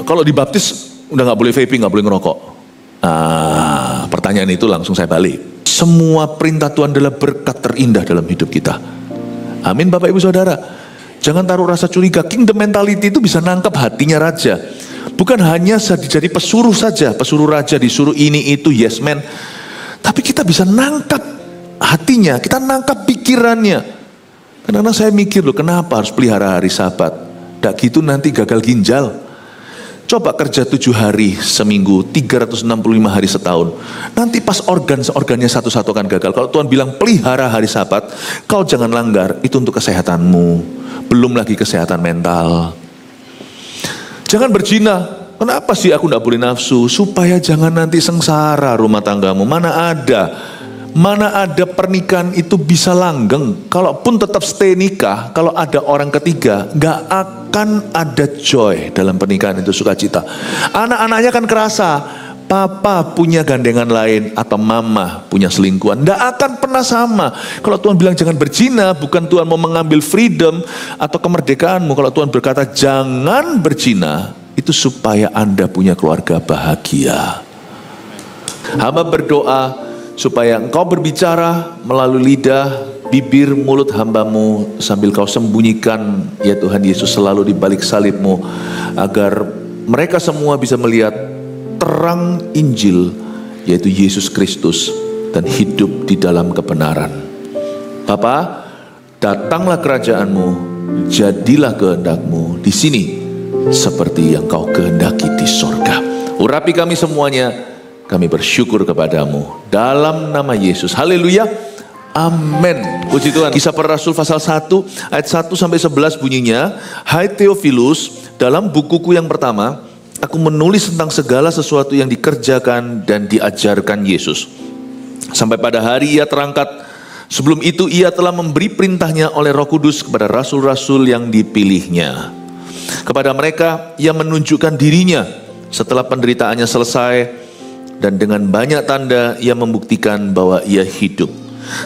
Kalau dibaptis udah nggak boleh vaping, nggak boleh ngerokok. Pertanyaan itu langsung saya balik. Semua perintah Tuhan adalah berkat terindah dalam hidup kita. Amin Bapak Ibu Saudara. Jangan taruh rasa curiga. Kingdom mentality itu bisa nangkap hatinya raja. Bukan hanya jadi pesuruh saja. Pesuruh raja disuruh ini itu, yes man. Tapi kita bisa nangkap hatinya. Kita nangkap pikirannya. Karena saya mikir loh, kenapa harus pelihara hari Sabat? Nggak gitu nanti gagal ginjal. Coba kerja 7 hari seminggu, 365 hari setahun. Nanti pas organnya satu-satu akan gagal. Kalau Tuhan bilang pelihara hari Sabat, kau jangan langgar, itu untuk kesehatanmu. Belum lagi kesehatan mental. Jangan berzina. Kenapa sih aku tidak boleh nafsu? Supaya jangan nanti sengsara rumah tanggamu. Mana ada pernikahan itu bisa langgeng. Kalaupun tetap stay nikah, kalau ada orang ketiga, gak akan ada joy dalam pernikahan itu, sukacita. Anak-anaknya kan kerasa, papa punya gandengan lain atau mama punya selingkuhan. Gak akan pernah sama. Kalau Tuhan bilang jangan berzina, bukan Tuhan mau mengambil freedom atau kemerdekaanmu. Kalau Tuhan berkata jangan berzina, itu supaya Anda punya keluarga bahagia. Hamba berdoa supaya engkau berbicara melalui lidah, bibir, mulut hambamu, sambil kau sembunyikan ya Tuhan Yesus selalu di balik salibmu, agar mereka semua bisa melihat terang Injil, yaitu Yesus Kristus, dan hidup di dalam kebenaran. Bapa, datanglah kerajaanmu, jadilah kehendakmu di sini seperti yang kau kehendaki di sorga. Urapi kami semuanya. Kami bersyukur kepadamu dalam nama Yesus. Haleluya. Amin. Puji Tuhan. Kisah Para Rasul pasal 1 ayat 1-11 bunyinya, hai Theophilus, dalam bukuku yang pertama aku menulis tentang segala sesuatu yang dikerjakan dan diajarkan Yesus sampai pada hari ia terangkat. Sebelum itu ia telah memberi perintahnya oleh Roh Kudus kepada rasul-rasul yang dipilihnya. Kepada mereka ia menunjukkan dirinya setelah penderitaannya selesai, dan dengan banyak tanda ia membuktikan bahwa ia hidup.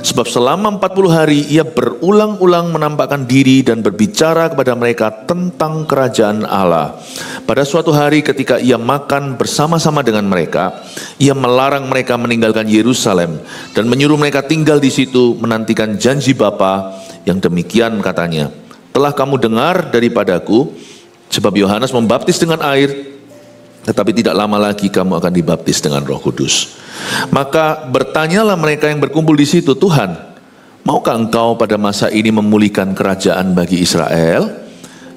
Sebab selama 40 hari ia berulang-ulang menampakkan diri dan berbicara kepada mereka tentang kerajaan Allah. Pada suatu hari ketika ia makan bersama-sama dengan mereka, ia melarang mereka meninggalkan Yerusalem dan menyuruh mereka tinggal di situ menantikan janji Bapa yang demikian katanya, telah kamu dengar daripadaku, sebab Yohanes membaptis dengan air, tetapi tidak lama lagi kamu akan dibaptis dengan Roh Kudus. Maka bertanyalah mereka yang berkumpul di situ, Tuhan, maukah engkau pada masa ini memulihkan kerajaan bagi Israel?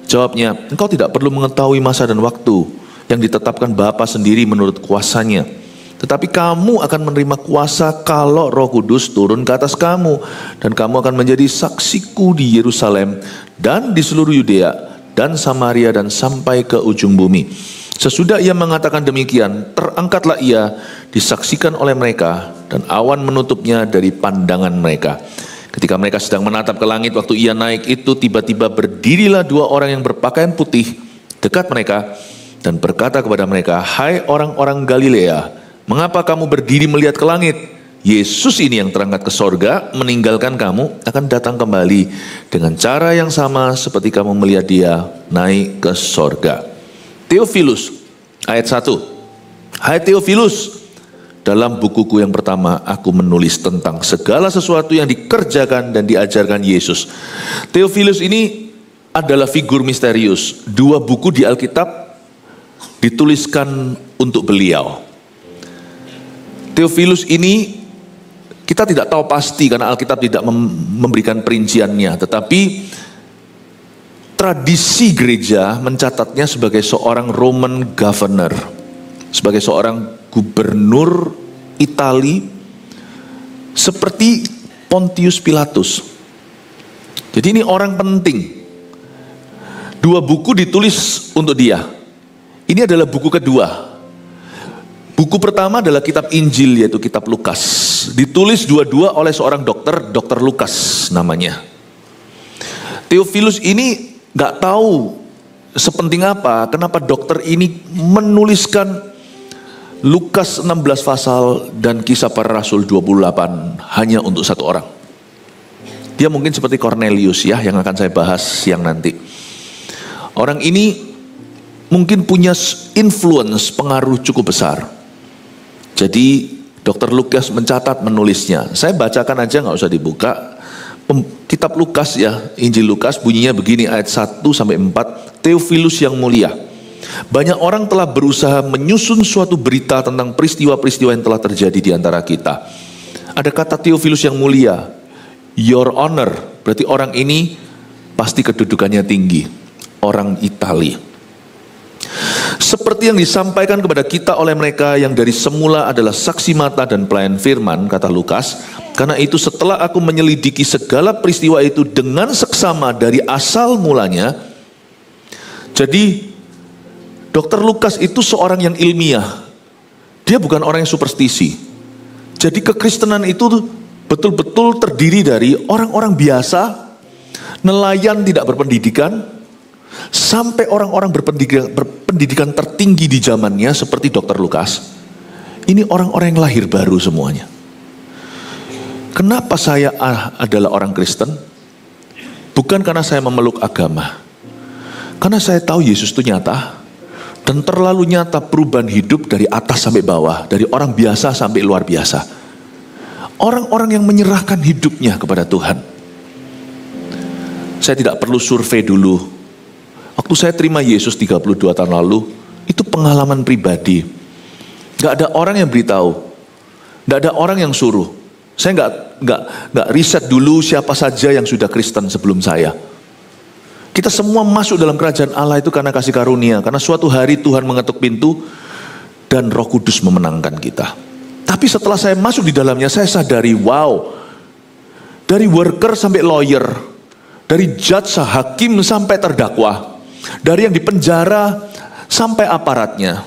Jawabnya, engkau tidak perlu mengetahui masa dan waktu yang ditetapkan Bapa sendiri menurut kuasanya. Tetapi kamu akan menerima kuasa kalau Roh Kudus turun ke atas kamu, dan kamu akan menjadi saksiku di Yerusalem dan di seluruh Yudea dan Samaria dan sampai ke ujung bumi. Sesudah ia mengatakan demikian, terangkatlah ia, disaksikan oleh mereka, dan awan menutupnya dari pandangan mereka. Ketika mereka sedang menatap ke langit waktu ia naik itu, tiba-tiba berdirilah 2 orang yang berpakaian putih dekat mereka, dan berkata kepada mereka, hai orang-orang Galilea, mengapa kamu berdiri melihat ke langit? Yesus ini yang terangkat ke sorga, meninggalkan kamu, akan datang kembali dengan cara yang sama seperti kamu melihat dia naik ke sorga. Theophilus, ayat 1. Hai Theophilus, dalam bukuku yang pertama aku menulis tentang segala sesuatu yang dikerjakan dan diajarkan Yesus. Theophilus ini adalah figur misterius. 2 buku di Alkitab dituliskan untuk beliau. Theophilus ini kita tidak tahu pasti karena Alkitab tidak memberikan perinciannya, tetapi tradisi gereja mencatatnya sebagai seorang Roman governor, sebagai seorang gubernur Itali seperti Pontius Pilatus. Jadi ini orang penting. 2 buku ditulis untuk dia. Ini adalah buku kedua. Buku pertama adalah kitab Injil, yaitu kitab Lukas. Ditulis dua-dua oleh seorang dokter, Dr. Lukas namanya. Theophilus ini gak tahu sepenting apa, kenapa dokter ini menuliskan Lukas 16 pasal dan Kisah Para Rasul 28 hanya untuk 1 orang. Dia mungkin seperti Cornelius ya, yang akan saya bahas siang nanti. Orang ini mungkin punya influence, pengaruh cukup besar. Jadi Dr. Lukas mencatat, menulisnya. Saya bacakan aja, nggak usah dibuka. Kitab Lukas ya, Injil Lukas bunyinya begini, ayat 1 sampai 4. Theophilus yang mulia, banyak orang telah berusaha menyusun suatu berita tentang peristiwa-peristiwa yang telah terjadi di antara kita. Ada kata Theophilus yang mulia, your honor, berarti orang ini pasti kedudukannya tinggi, orang Italia. Seperti yang disampaikan kepada kita oleh mereka yang dari semula adalah saksi mata dan pelayan firman, kata Lukas. Karena itu setelah aku menyelidiki segala peristiwa itu dengan seksama dari asal mulanya. Jadi Dr. Lukas itu seorang yang ilmiah. Dia bukan orang yang superstisi. Jadi kekristenan itu betul-betul terdiri dari orang-orang biasa, nelayan tidak berpendidikan, sampai orang-orang berpendidikan tertinggi di zamannya seperti Dr. Lukas. Ini orang-orang yang lahir baru semuanya. Kenapa saya adalah orang Kristen? Bukan karena saya memeluk agama. Karena saya tahu Yesus itu nyata. Dan terlalu nyata perubahan hidup dari atas sampai bawah. Dari orang biasa sampai luar biasa. Orang-orang yang menyerahkan hidupnya kepada Tuhan. Saya tidak perlu survei dulu. Waktu saya terima Yesus 32 tahun lalu, itu pengalaman pribadi. Gak ada orang yang beritahu. Gak ada orang yang suruh. Saya nggak riset dulu siapa saja yang sudah Kristen sebelum saya. Kita semua masuk dalam kerajaan Allah itu karena kasih karunia. Karena suatu hari Tuhan mengetuk pintu dan Roh Kudus memenangkan kita. Tapi setelah saya masuk di dalamnya, saya sadari, wow, dari worker sampai lawyer, dari judge, hakim sampai terdakwa, dari yang dipenjara sampai aparatnya,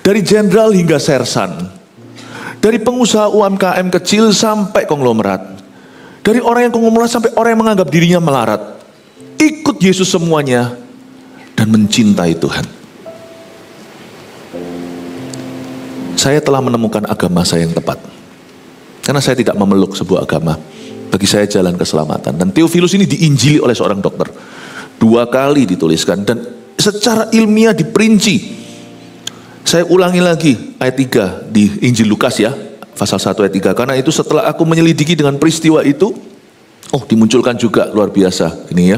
dari jenderal hingga sersan, dari pengusaha UMKM kecil sampai konglomerat, dari orang yang konglomerat sampai orang yang menganggap dirinya melarat, ikut Yesus semuanya dan mencintai Tuhan. Saya telah menemukan agama saya yang tepat, karena saya tidak memeluk sebuah agama. Bagi saya jalan keselamatan. Dan Theophilus ini diinjili oleh seorang dokter, 2 kali dituliskan dan secara ilmiah diperinci. Saya ulangi lagi ayat 3 di Injil Lukas ya, pasal 1 ayat 3. Karena itu setelah aku menyelidiki dengan peristiwa itu, dimunculkan juga luar biasa ini ya,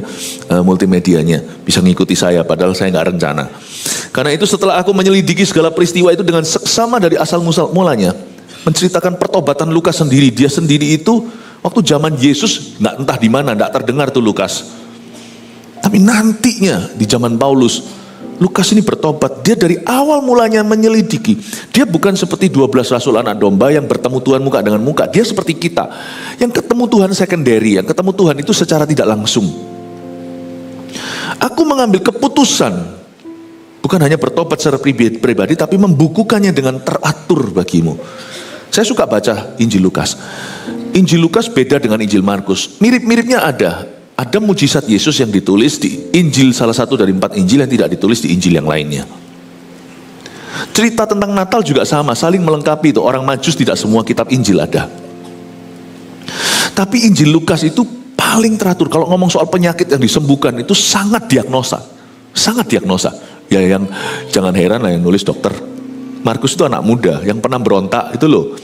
multimedianya bisa ngikuti saya padahal saya nggak rencana. Karena itu setelah aku menyelidiki segala peristiwa itu dengan seksama dari asal mulanya, menceritakan pertobatan Lukas sendiri. Dia sendiri itu waktu zaman Yesus nggak entah di mana, nggak terdengar tuh Lukas. Tapi nantinya di zaman Paulus, Lukas ini bertobat. Dia dari awal mulanya menyelidiki. Dia bukan seperti 12 rasul anak domba yang bertemu Tuhan muka dengan muka. Dia seperti kita, yang ketemu Tuhan secondary, yang ketemu Tuhan itu secara tidak langsung. Aku mengambil keputusan, bukan hanya bertobat secara pribadi, tapi membukukannya dengan teratur bagimu. Saya suka baca Injil Lukas. Injil Lukas beda dengan Injil Markus. Mirip-miripnya ada. Ada mujizat Yesus yang ditulis di Injil, salah satu dari 4 Injil yang tidak ditulis di Injil yang lainnya. Cerita tentang Natal juga sama, saling melengkapi itu. Orang Majus tidak semua kitab Injil ada. Tapi Injil Lukas itu paling teratur. Kalau ngomong soal penyakit yang disembuhkan itu sangat diagnosa. Sangat diagnosa. Ya yang jangan heran lah yang nulis dokter. Markus itu anak muda yang pernah berontak itu loh.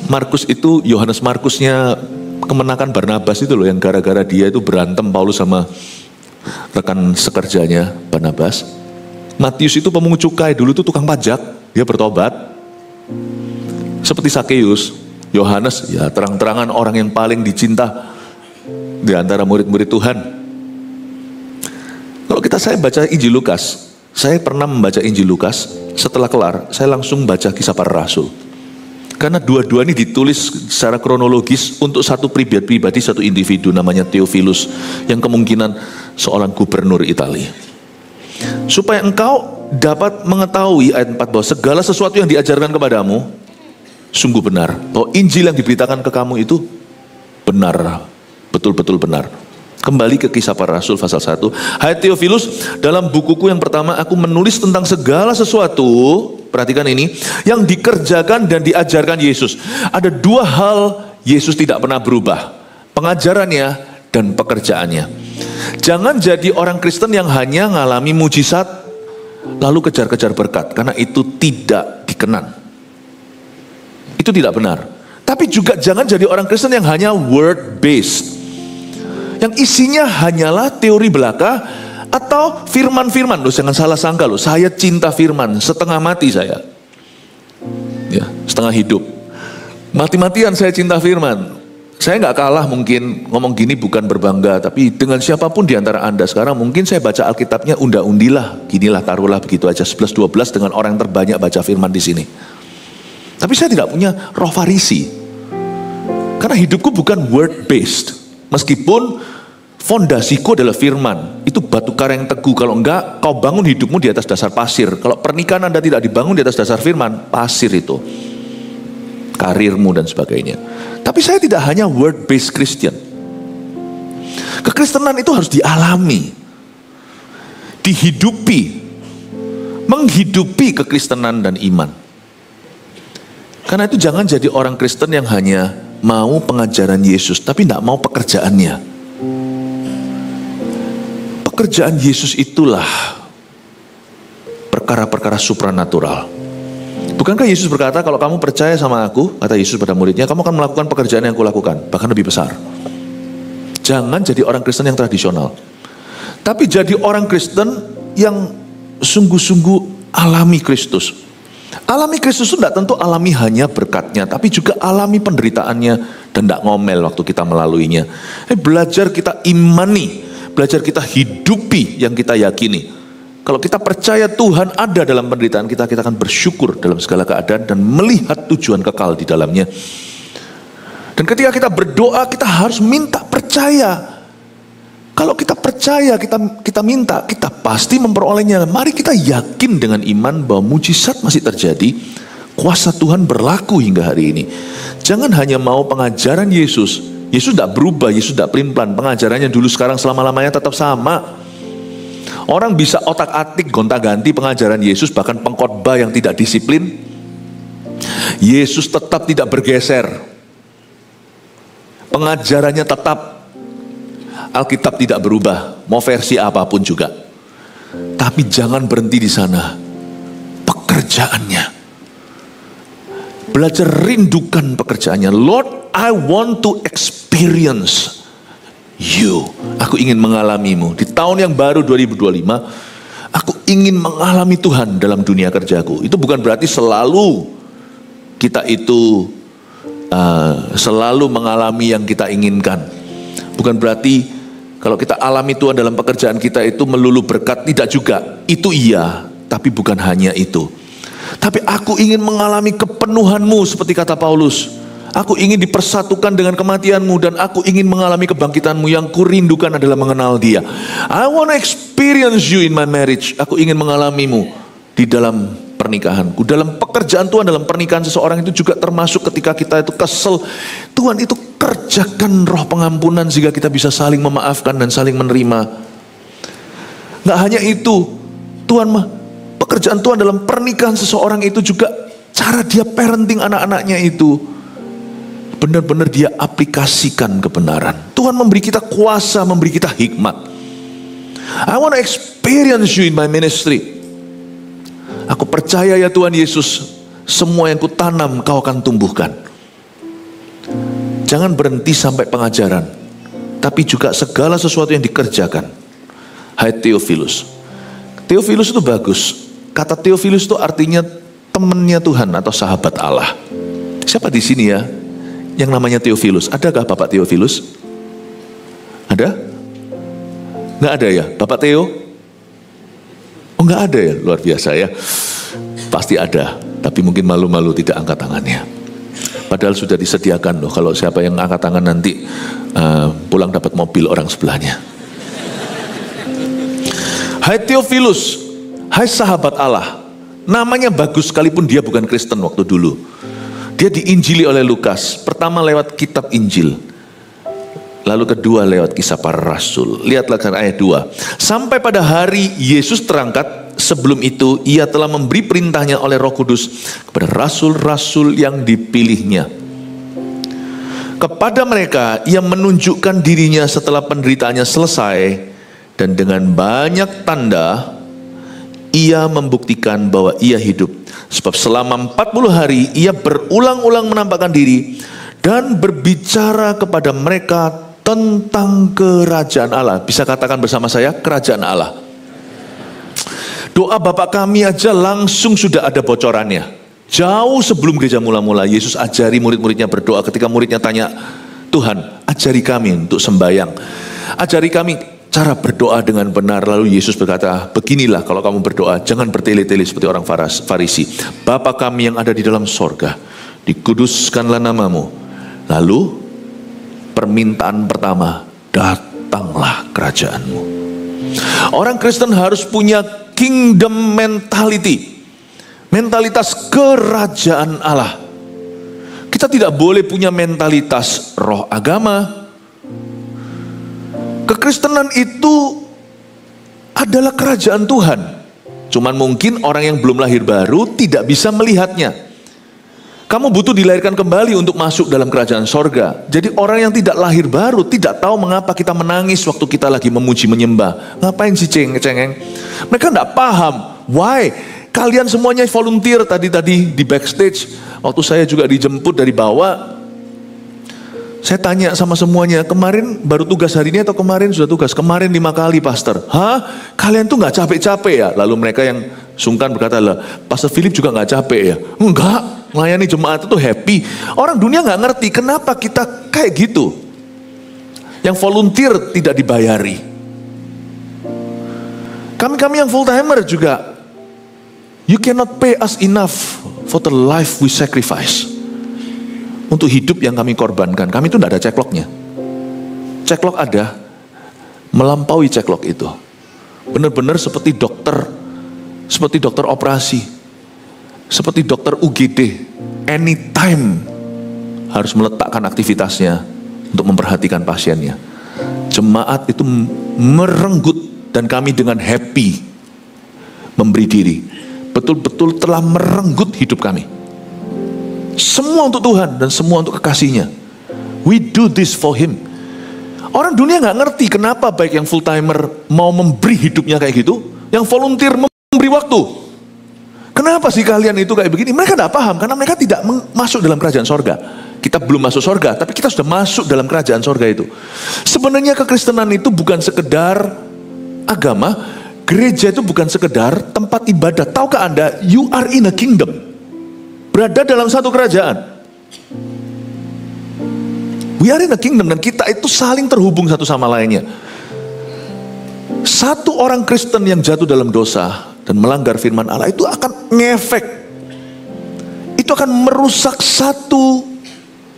Markus itu, Yohanes Markusnya kemenakan Barnabas itu loh, yang gara-gara dia itu berantem Paulus sama rekan sekerjanya Barnabas. Matius itu pemungut cukai, dulu itu tukang pajak, dia bertobat. Seperti Sakeus. Yohanes ya terang-terangan orang yang paling dicinta di antara murid-murid Tuhan. Kalau saya baca Injil Lukas, saya pernah membaca Injil Lukas, setelah kelar saya langsung baca Kisah Para Rasul. Karena dua-dua ini ditulis secara kronologis untuk satu pribadi, satu individu namanya Theophilus, yang kemungkinan seorang gubernur Italia. Supaya engkau dapat mengetahui, ayat 4, bahwa segala sesuatu yang diajarkan kepadamu sungguh benar. Bahwa Injil yang diberitakan ke kamu itu benar, betul-betul benar. Kembali ke Kisah Para Rasul pasal 1. Hai Theophilus, dalam bukuku yang pertama aku menulis tentang segala sesuatu, perhatikan ini, yang dikerjakan dan diajarkan Yesus. Ada 2 hal Yesus tidak pernah berubah, pengajarannya dan pekerjaannya. Jangan jadi orang Kristen yang hanya ngalami mujizat lalu kejar-kejar berkat, karena itu tidak dikenan. Itu tidak benar. Tapi juga jangan jadi orang Kristen yang hanya word based, yang isinya hanyalah teori belaka atau firman-firman. Loh, jangan salah sangka loh, saya cinta firman setengah mati saya. Ya, setengah hidup. Mati-matian saya cinta firman. Saya nggak kalah mungkin, ngomong gini bukan berbangga, tapi dengan siapapun di antara Anda sekarang mungkin saya baca Alkitabnya unda-undilah, ginilah taruhlah begitu aja 11-12 dengan orang yang terbanyak baca firman di sini. Tapi saya tidak punya roh Farisi. Karena hidupku bukan word based. Meskipun fondasiku adalah firman, itu batu karang yang teguh. Kalau enggak, kau bangun hidupmu di atas dasar pasir. Kalau pernikahan Anda tidak dibangun di atas dasar firman, pasir itu. Karirmu dan sebagainya. Tapi saya tidak hanya word based Christian. Kekristenan itu harus dialami, dihidupi, menghidupi kekristenan dan iman. Karena itu jangan jadi orang Kristen yang hanya mau pengajaran Yesus tapi tidak mau pekerjaannya. Pekerjaan Yesus itulah perkara-perkara supranatural. Bukankah Yesus berkata, kalau kamu percaya sama aku, kata Yesus pada muridnya, kamu akan melakukan pekerjaan yang aku lakukan, bahkan lebih besar. Jangan jadi orang Kristen yang tradisional, tapi jadi orang Kristen yang sungguh-sungguh alami Kristus. Alami Kristus itu tidak tentu alami hanya berkatnya, tapi juga alami penderitaannya dan tidak ngomel waktu kita melaluinya. Belajar kita imani, belajar kita hidupi yang kita yakini. Kalau kita percaya Tuhan ada dalam penderitaan kita, kita akan bersyukur dalam segala keadaan dan melihat tujuan kekal di dalamnya. Dan ketika kita berdoa, kita harus minta percaya. Kalau kita percaya, kita minta, kita pasti memperolehnya. Mari kita yakin dengan iman bahwa mujizat masih terjadi, kuasa Tuhan berlaku hingga hari ini. Jangan hanya mau pengajaran Yesus. Yesus tidak berubah, Yesus tidak pelin-pelan. Pengajarannya dulu sekarang selama-lamanya tetap sama. Orang bisa otak-atik gonta-ganti pengajaran Yesus, bahkan pengkhotbah yang tidak disiplin. Yesus tetap tidak bergeser. Pengajarannya tetap. Alkitab tidak berubah, mau versi apapun juga. Tapi jangan berhenti di sana. Pekerjaannya. Belajar rindukan pekerjaannya. Lord, I want to experience you. Aku ingin mengalamimu. Di tahun yang baru 2025, aku ingin mengalami Tuhan dalam dunia kerjaku. Itu bukan berarti selalu kita itu selalu mengalami yang kita inginkan. Bukan berarti kalau kita alami Tuhan dalam pekerjaan kita itu melulu berkat, tidak juga. Itu iya, tapi bukan hanya itu. Tapi aku ingin mengalami kepenuhanmu seperti kata Paulus. Aku ingin dipersatukan dengan kematianmu dan aku ingin mengalami kebangkitanmu. Yang kurindukan adalah mengenal dia. I want to experience you in my marriage. Aku ingin mengalamimu di dalam pernikahanku. Dalam pekerjaan Tuhan, dalam pernikahan seseorang itu juga termasuk ketika kita itu kesel. Tuhan itu kerjakan roh pengampunan sehingga kita bisa saling memaafkan dan saling menerima. Nggak hanya itu, pekerjaan Tuhan dalam pernikahan seseorang itu juga cara dia parenting anak-anaknya itu. Benar-benar dia aplikasikan kebenaran. Tuhan memberi kita kuasa, memberi kita hikmat. I want to experience you in my ministry. Aku percaya ya Tuhan Yesus, semua yang kutanam kau akan tumbuhkan. Jangan berhenti sampai pengajaran, tapi juga segala sesuatu yang dikerjakan. Hai Theophilus. Theophilus itu bagus. Kata Theophilus itu artinya temannya Tuhan atau sahabat Allah. Siapa di sini ya yang namanya Theophilus? Adakah Bapak Theophilus? Ada? Nggak ada ya? Bapak Theo? Oh nggak ada ya? Luar biasa ya. Pasti ada, tapi mungkin malu-malu tidak angkat tangannya. Padahal sudah disediakan loh, kalau siapa yang angkat tangan nanti pulang dapat mobil orang sebelahnya. Hai Theophilus, hai sahabat Allah. Namanya bagus sekalipun dia bukan Kristen waktu dulu. Dia diinjili oleh Lukas. Pertama lewat kitab Injil. Lalu kedua lewat kisah para rasul. Lihatlah kan ayat 2. Sampai pada hari Yesus terangkat, sebelum itu ia telah memberi perintahnya oleh Roh Kudus kepada rasul-rasul yang dipilihnya. Kepada mereka ia menunjukkan dirinya setelah penderitaannya selesai, dan dengan banyak tanda ia membuktikan bahwa ia hidup. Sebab selama 40 hari ia berulang-ulang menampakkan diri dan berbicara kepada mereka tentang kerajaan Allah. Bisa katakan bersama saya, kerajaan Allah. Doa Bapa kami aja langsung sudah ada bocorannya. Jauh sebelum gereja mula-mula, Yesus ajari murid-muridnya berdoa. Ketika muridnya tanya, Tuhan ajari kami untuk sembahyang, ajari kami cara berdoa dengan benar. Lalu Yesus berkata, beginilah kalau kamu berdoa, jangan bertele-tele seperti orang Farisi. Bapa kami yang ada di dalam sorga, dikuduskanlah namamu. Lalu permintaan pertama, datanglah kerajaanmu. Orang Kristen harus punya kingdom mentality, mentalitas kerajaan Allah. Kita tidak boleh punya mentalitas roh agama. Kekristenan itu adalah kerajaan Tuhan. Cuman mungkin orang yang belum lahir baru tidak bisa melihatnya. Kamu butuh dilahirkan kembali untuk masuk dalam kerajaan sorga. Jadi orang yang tidak lahir baru tidak tahu mengapa kita menangis waktu kita lagi memuji menyembah. Ngapain sih cengeng? Mereka tidak paham. Why? Kalian semuanya volunteer tadi di backstage. Waktu saya juga dijemput dari bawah, saya tanya sama semuanya, kemarin baru tugas hari ini atau kemarin sudah tugas? Kemarin 5 kali pastor. Hah? Kalian tuh gak capek-capek ya? Lalu mereka yang sungkan berkata, lah Pastor Philip juga gak capek ya? Enggak, melayani jemaat itu happy. Orang dunia gak ngerti kenapa kita kayak gitu. Yang volunteer tidak dibayari. Kami yang full timer juga, you cannot pay us enough for the life we sacrifice. Untuk hidup yang kami korbankan. Kami itu tidak ada cekloknya. Ceklok ada, melampaui ceklok itu. Benar-benar seperti dokter operasi, seperti dokter UGD, anytime harus meletakkan aktivitasnya untuk memperhatikan pasiennya. Jemaat itu merenggut dan kami dengan happy memberi diri. Betul-betul telah merenggut hidup kami. Semua untuk Tuhan dan semua untuk kekasihnya. We do this for Him. Orang dunia gak ngerti kenapa baik yang full timer mau memberi hidupnya kayak gitu, yang volunteer memberi waktu. Kenapa sih kalian itu kayak begini? Mereka gak paham karena mereka tidak masuk dalam kerajaan sorga. Kita belum masuk sorga, tapi kita sudah masuk dalam kerajaan sorga itu. Sebenarnya kekristenan itu bukan sekedar agama. Gereja itu bukan sekedar tempat ibadah. Tahukah Anda, you are in a kingdom. Berada dalam satu kerajaan. We are in a kingdom, dan kita itu saling terhubung satu sama lainnya. Satu orang Kristen yang jatuh dalam dosa dan melanggar firman Allah itu akan ngefek. Itu akan merusak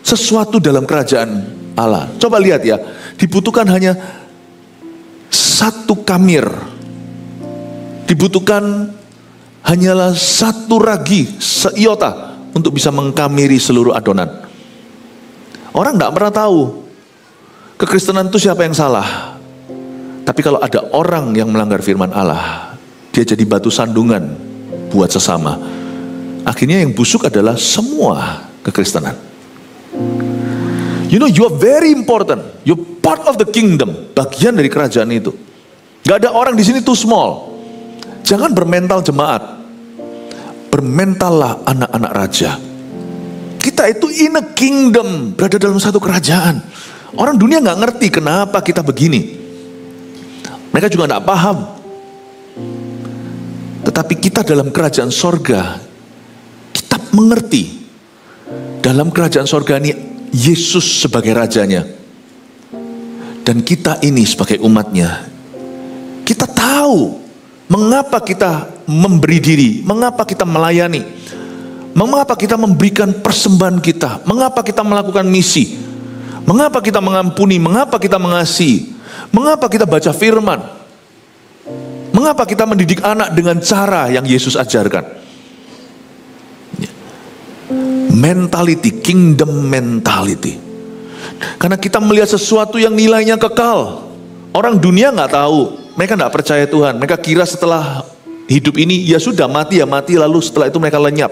sesuatu dalam kerajaan Allah. Coba lihat ya, dibutuhkan hanya satu kamir. Dibutuhkan hanyalah satu ragi, seiota untuk bisa mengkamiri seluruh adonan. Orang tidak pernah tahu kekristenan itu siapa yang salah. Tapi kalau ada orang yang melanggar firman Allah, dia jadi batu sandungan buat sesama. Akhirnya yang busuk adalah semua kekristenan. You know, you are very important. You're part of the kingdom, bagian dari kerajaan itu. Gak ada orang di sini too small. Jangan bermental jemaat, bermentallah anak-anak raja. Kita itu in a kingdom, berada dalam satu kerajaan. Orang dunia gak ngerti kenapa kita begini. Mereka juga gak paham. Tetapi kita dalam kerajaan sorga, kita mengerti. Dalam kerajaan sorga ini, Yesus sebagai rajanya. Dan kita ini sebagai umatnya. Kita tahu mengapa kita memberi diri, mengapa kita melayani, mengapa kita memberikan persembahan kita, mengapa kita melakukan misi, mengapa kita mengampuni, mengapa kita mengasihi, mengapa kita baca firman, mengapa kita mendidik anak dengan cara yang Yesus ajarkan. Mentality, kingdom mentality. Karena kita melihat sesuatu yang nilainya kekal. Orang dunia gak tahu. Mereka tidak percaya Tuhan. Mereka kira setelah hidup ini ya sudah mati ya mati, lalu setelah itu mereka lenyap.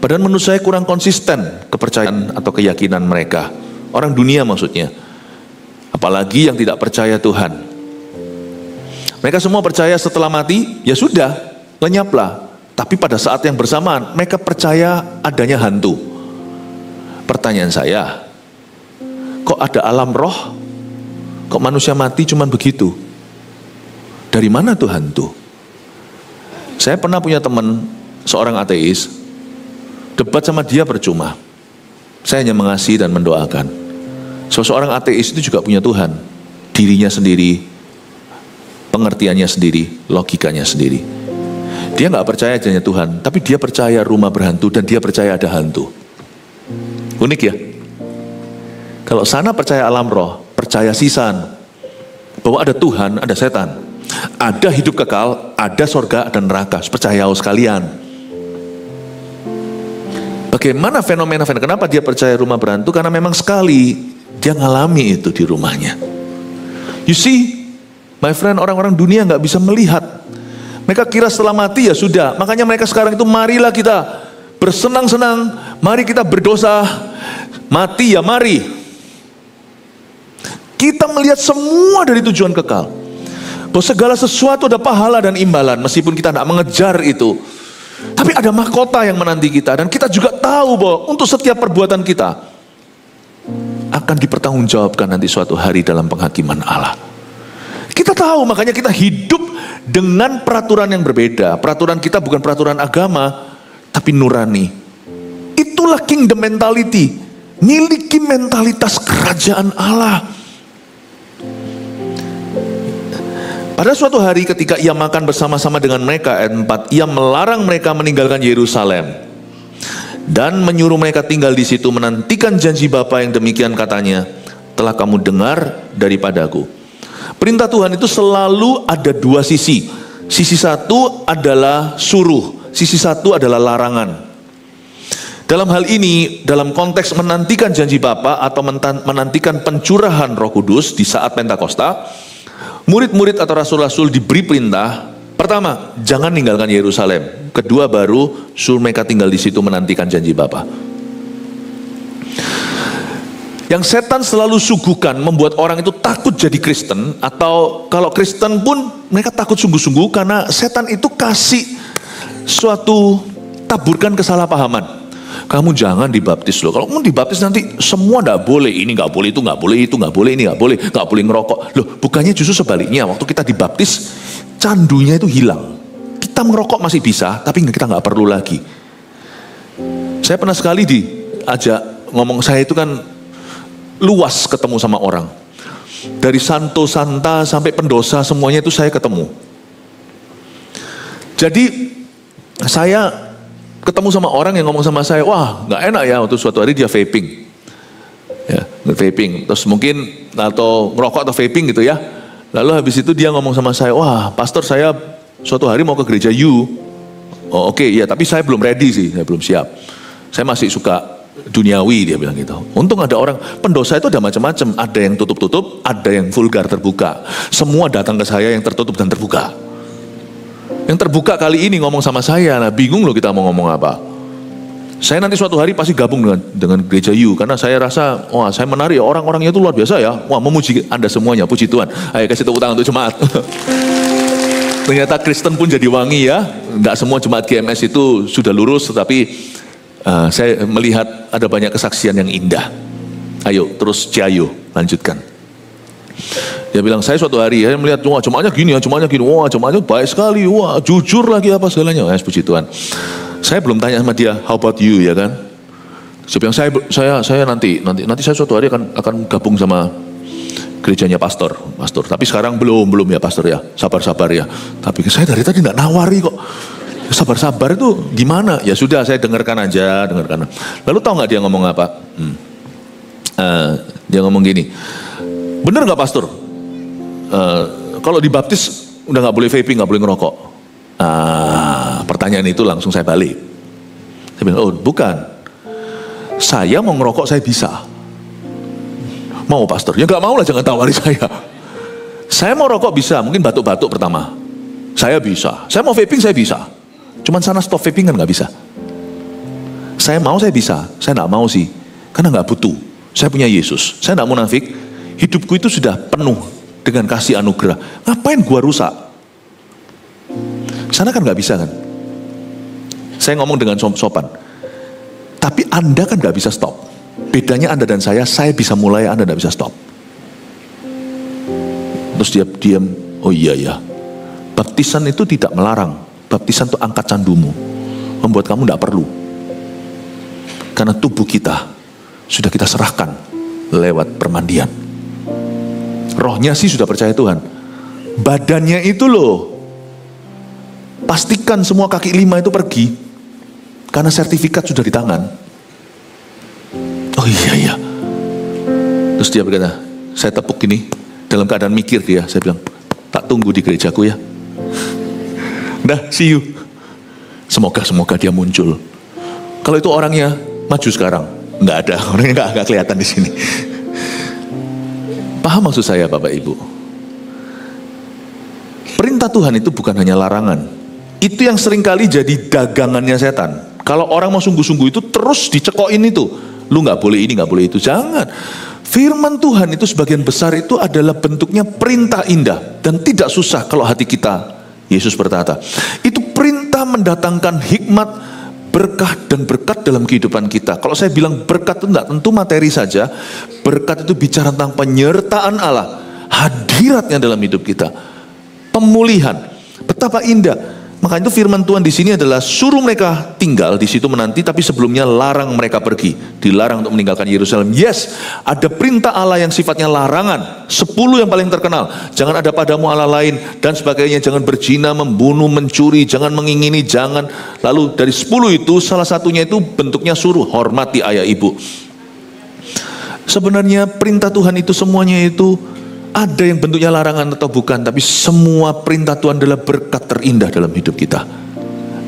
Padahal menurut saya kurang konsisten kepercayaan atau keyakinan mereka. Orang dunia maksudnya. Apalagi yang tidak percaya Tuhan. Mereka semua percaya setelah mati, ya sudah, lenyaplah. Tapi pada saat yang bersamaan, mereka percaya adanya hantu. Pertanyaan saya, kok ada alam roh? Kok manusia mati cuman begitu? Dari mana tuh hantu? Saya pernah punya teman, seorang ateis, debat sama dia percuma. Saya hanya mengasihi dan mendoakan. Seorang ateis itu juga punya Tuhan. Dirinya sendiri, pengertiannya sendiri, logikanya sendiri. Dia nggak percaya adanya Tuhan, tapi dia percaya rumah berhantu dan dia percaya ada hantu. Unik ya? Kalau sana percaya alam roh, percaya sisan, bahwa ada Tuhan, ada setan, ada hidup kekal, ada sorga dan neraka. Percaya sekalian. Bagaimana fenomena-fenomena? Kenapa dia percaya rumah berhantu? Karena memang sekali dia ngalami itu di rumahnya. You see, my friend, orang-orang dunia nggak bisa melihat. Mereka kira setelah mati ya sudah. Makanya mereka sekarang itu marilah kita bersenang-senang, mari kita berdosa, mati ya mari. Kita melihat semua dari tujuan kekal. Bahwa segala sesuatu ada pahala dan imbalan. Meskipun kita tidak mengejar itu. Tapi ada mahkota yang menanti kita. Dan kita juga tahu bahwa untuk setiap perbuatan kita akan dipertanggungjawabkan nanti suatu hari dalam penghakiman Allah. Kita tahu, makanya kita hidup dengan peraturan yang berbeda. Peraturan kita bukan peraturan agama, tapi nurani. Itulah kingdom mentality. Miliki mentalitas kerajaan Allah. Pada suatu hari ketika ia makan bersama-sama dengan mereka, ayat 4, ia melarang mereka meninggalkan Yerusalem dan menyuruh mereka tinggal di situ menantikan janji Bapa yang demikian katanya, telah kamu dengar daripadaku. Perintah Tuhan itu selalu ada dua sisi. Sisi satu adalah suruh, sisi satu adalah larangan. Dalam hal ini, dalam konteks menantikan janji Bapa atau menantikan pencurahan Roh Kudus di saat Pentakosta, murid-murid atau rasul-rasul diberi perintah, pertama, jangan ninggalkan Yerusalem. Kedua, baru suruh mereka tinggal di situ menantikan janji Bapa. Yang setan selalu suguhkan membuat orang itu takut jadi Kristen, atau kalau Kristen pun mereka takut sungguh-sungguh karena setan itu kasih suatu taburkan kesalahpahaman. Kamu jangan dibaptis loh. Kalau kamu dibaptis nanti semua nggak boleh. Ini nggak boleh, itu nggak boleh, itu nggak boleh, ini nggak boleh ngerokok. Loh, bukannya justru sebaliknya. Waktu kita dibaptis, candunya itu hilang. Kita merokok masih bisa, tapi kita nggak perlu lagi. Saya pernah sekali diajak ngomong, saya itu kan luas ketemu sama orang. Dari Santo Santa sampai pendosa semuanya itu saya ketemu. Jadi saya ketemu sama orang yang ngomong sama saya, wah nggak enak ya, waktu suatu hari dia vaping, ya vaping, terus mungkin atau ngerokok atau vaping gitu ya. Lalu habis itu dia ngomong sama saya, wah pastor saya suatu hari mau ke gereja you. Oh oke, ya tapi saya belum ready sih, saya belum siap. Saya masih suka duniawi, dia bilang gitu. Untung ada orang, pendosa itu ada macam-macam, ada yang tutup-tutup, ada yang vulgar terbuka. Semua datang ke saya yang tertutup dan terbuka. Yang terbuka kali ini ngomong sama saya, nah bingung loh kita mau ngomong apa. Saya nanti suatu hari pasti gabung dengan gereja you, karena saya rasa, wah saya menarik ya, orang-orangnya itu luar biasa ya. Wah memuji Anda semuanya, puji Tuhan. Ayo kasih tepuk tangan untuk jemaat. Ternyata Kristen pun jadi wangi ya. Nggak semua jemaat GMS itu sudah lurus, tetapi saya melihat ada banyak kesaksian yang indah. Ayo terus Ciayo, lanjutkan. Dia bilang, saya suatu hari saya melihat, wah jemaatnya gini ya, jemaatnya gini, wah jemaatnya baik sekali, wah jujur lagi apa segalanya. Ya, puji Tuhan. Saya belum tanya sama dia, how about you, ya kan? Saya bilang, saya nanti saya suatu hari akan gabung sama gerejanya pastor. Tapi sekarang belum ya pastor ya, sabar ya. Tapi saya dari tadi nggak nawari kok. Sabar itu gimana? Ya sudah, saya dengarkan aja. Lalu tahu nggak dia ngomong apa? Dia ngomong gini, bener nggak pastor? Kalau dibaptis udah nggak boleh vaping, nggak boleh ngerokok. Pertanyaan itu langsung saya balik. Saya bilang, oh bukan. Saya mau ngerokok saya bisa. Mau pastor? Ya nggak mau lah, jangan tawari saya. Saya mau rokok bisa, mungkin batuk-batuk pertama. Saya bisa. Saya mau vaping saya bisa. Cuman sana stop vaping kan nggak bisa. Saya mau saya bisa, saya nggak mau sih, karena nggak butuh. Saya punya Yesus. Saya tidak munafik. Hidupku itu sudah penuh dengan kasih anugerah. Ngapain gua rusak? Sana kan nggak bisa kan? Saya ngomong dengan sopan. Tapi Anda kan nggak bisa stop. Bedanya Anda dan saya bisa mulai, Anda tidak bisa stop. Terus dia diam, oh iya ya. Baptisan itu tidak melarang. Baptisan itu angkat candumu. Membuat kamu tidak perlu. Karena tubuh kita sudah kita serahkan lewat permandian. Rohnya sih sudah percaya Tuhan. Badannya itu loh. Pastikan semua kaki 5 itu pergi. Karena sertifikat sudah di tangan. Oh iya ya. Terus dia berkata, saya tepuk gini. Dalam keadaan mikir dia, saya bilang, tak tunggu di gerejaku ya. Dah, see you. Semoga dia muncul. Kalau itu orangnya maju sekarang, nggak ada, orangnya nggak kelihatan di sini. Paham maksud saya, Bapak Ibu? Perintah Tuhan itu bukan hanya larangan. Itu yang seringkali jadi dagangannya setan. Kalau orang mau sungguh-sungguh itu terus dicekokin itu, lu nggak boleh ini, nggak boleh itu. Jangan. Firman Tuhan itu sebagian besar itu adalah bentuknya perintah indah dan tidak susah kalau hati kita. Yesus berkata, itu perintah mendatangkan hikmat, berkah dan berkat dalam kehidupan kita. Kalau saya bilang berkat itu tidak tentu materi saja. Berkat itu bicara tentang penyertaan Allah, hadiratnya dalam hidup kita, pemulihan. Betapa indah. Maka itu firman Tuhan di sini adalah suruh mereka tinggal di situ menanti, tapi sebelumnya larang mereka pergi, dilarang untuk meninggalkan Yerusalem. Yes, ada perintah Allah yang sifatnya larangan. 10 yang paling terkenal. Jangan ada padamu Allah lain dan sebagainya. Jangan berzina, membunuh, mencuri, jangan mengingini, jangan. Lalu dari 10 itu salah satunya itu bentuknya suruh, hormati ayah ibu. Sebenarnya perintah Tuhan itu semuanya itu ada yang bentuknya larangan atau bukan, tapi semua perintah Tuhan adalah berkat terindah dalam hidup kita.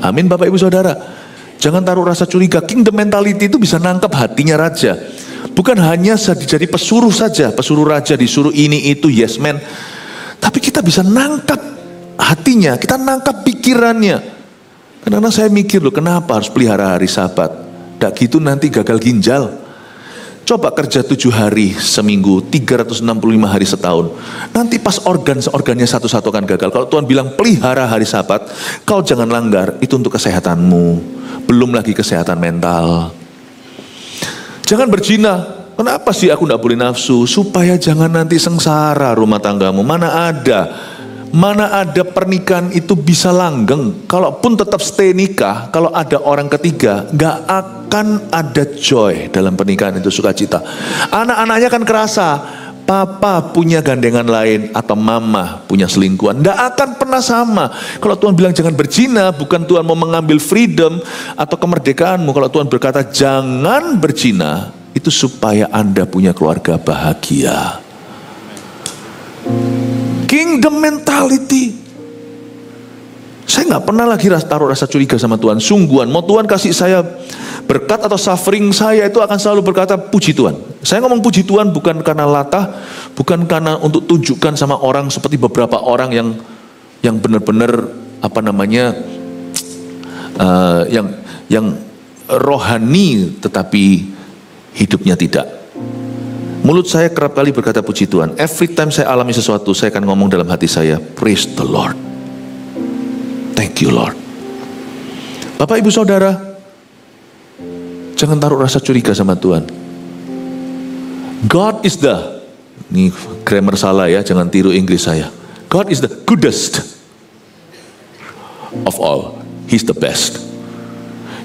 Amin Bapak Ibu Saudara. Jangan taruh rasa curiga. Kingdom mentality itu bisa nangkap hatinya raja. Bukan hanya jadi pesuruh saja. Pesuruh raja disuruh ini itu, yes man. Tapi kita bisa nangkap hatinya. Kita nangkap pikirannya. Kadang-kadang saya mikir loh, kenapa harus pelihara hari Sabat? Nggak gitu nanti gagal ginjal. Coba kerja 7 hari seminggu, 365 hari setahun. Nanti pas organnya satu-satu akan gagal. Kalau Tuhan bilang pelihara hari Sabat, kau jangan langgar, itu untuk kesehatanmu. Belum lagi kesehatan mental. Jangan berzina. Kenapa sih aku tidak boleh nafsu? Supaya jangan nanti sengsara rumah tanggamu. Mana ada pernikahan itu bisa langgeng. Kalaupun tetap stay nikah, kalau ada orang ketiga, gak akan ada joy dalam pernikahan itu, sukacita. Anak-anaknya kan kerasa, papa punya gandengan lain atau mama punya selingkuhan. Gak akan pernah sama. Kalau Tuhan bilang jangan berzina, bukan Tuhan mau mengambil freedom atau kemerdekaanmu. Kalau Tuhan berkata jangan berzina, itu supaya Anda punya keluarga bahagia. Kingdom mentality. Saya nggak pernah lagi taruh rasa curiga sama Tuhan. Sungguhan, mau Tuhan kasih saya berkat atau suffering, saya itu akan selalu berkata puji Tuhan. Saya ngomong puji Tuhan bukan karena latah, bukan karena untuk tunjukkan sama orang seperti beberapa orang yang benar-benar yang rohani tetapi hidupnya tidak. Mulut saya kerap kali berkata puji Tuhan. Every time saya alami sesuatu, saya akan ngomong dalam hati saya, praise the Lord. Thank you Lord. Bapak Ibu Saudara, jangan taruh rasa curiga sama Tuhan. God is ini grammar salah ya, jangan tiru Inggris saya. God is the goodest of all. He's the best.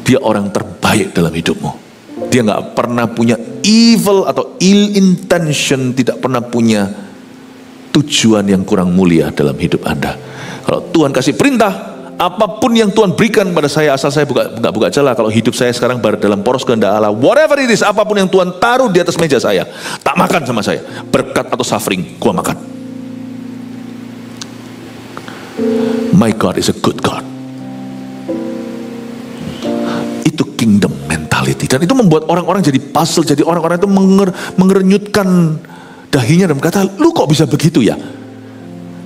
Dia orang terbaik dalam hidupmu. Dia gak pernah punya evil atau ill intention, tidak pernah punya tujuan yang kurang mulia dalam hidup Anda. Kalau Tuhan kasih perintah, apapun yang Tuhan berikan pada saya, asal saya nggak buka celah. Kalau hidup saya sekarang berada dalam poros kehendak Allah, whatever it is, apapun yang Tuhan taruh di atas meja saya, tak makan sama saya. Berkat atau suffering, gua makan. My God is a good God. Itu kingdom mentality. Dan itu membuat orang-orang jadi puzzle, jadi orang-orang itu mengerenyutkan dahinya dan berkata, lu kok bisa begitu ya?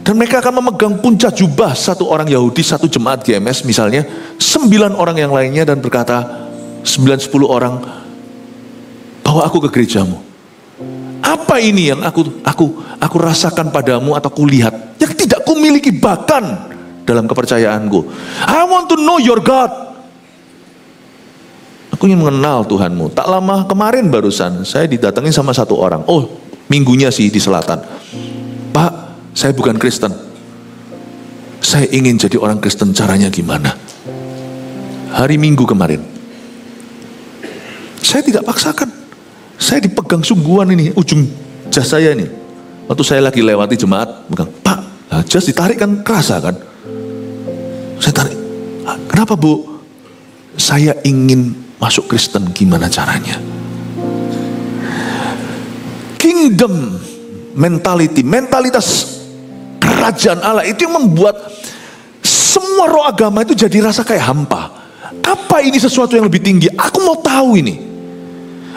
Dan mereka akan memegang puncak jubah satu orang Yahudi, satu jemaat GMS misalnya, 9 orang yang lainnya dan berkata, 9-10 orang, bawa aku ke gerejamu. Apa ini yang aku rasakan padamu atau kulihat yang tidak kumiliki bahkan dalam kepercayaanku. I want to know your God. Aku ingin mengenal Tuhanmu. Tak lama kemarin barusan saya didatangi sama satu orang. Oh, minggunya sih di selatan. Pak, saya bukan Kristen. Saya ingin jadi orang Kristen, caranya gimana? Hari Minggu kemarin. Saya tidak paksakan. Saya dipegang sungguhan ini, ujung jas saya ini. Waktu saya lagi lewati jemaat, pegang, Pak, jas ditarik kan kerasa kan? Saya tarik. Kenapa Bu? Saya ingin masuk Kristen, gimana caranya? Kingdom mentality, mentalitas kerajaan Allah itu yang membuat semua roh agama itu jadi rasa kayak hampa. Apa ini sesuatu yang lebih tinggi? Aku mau tahu ini.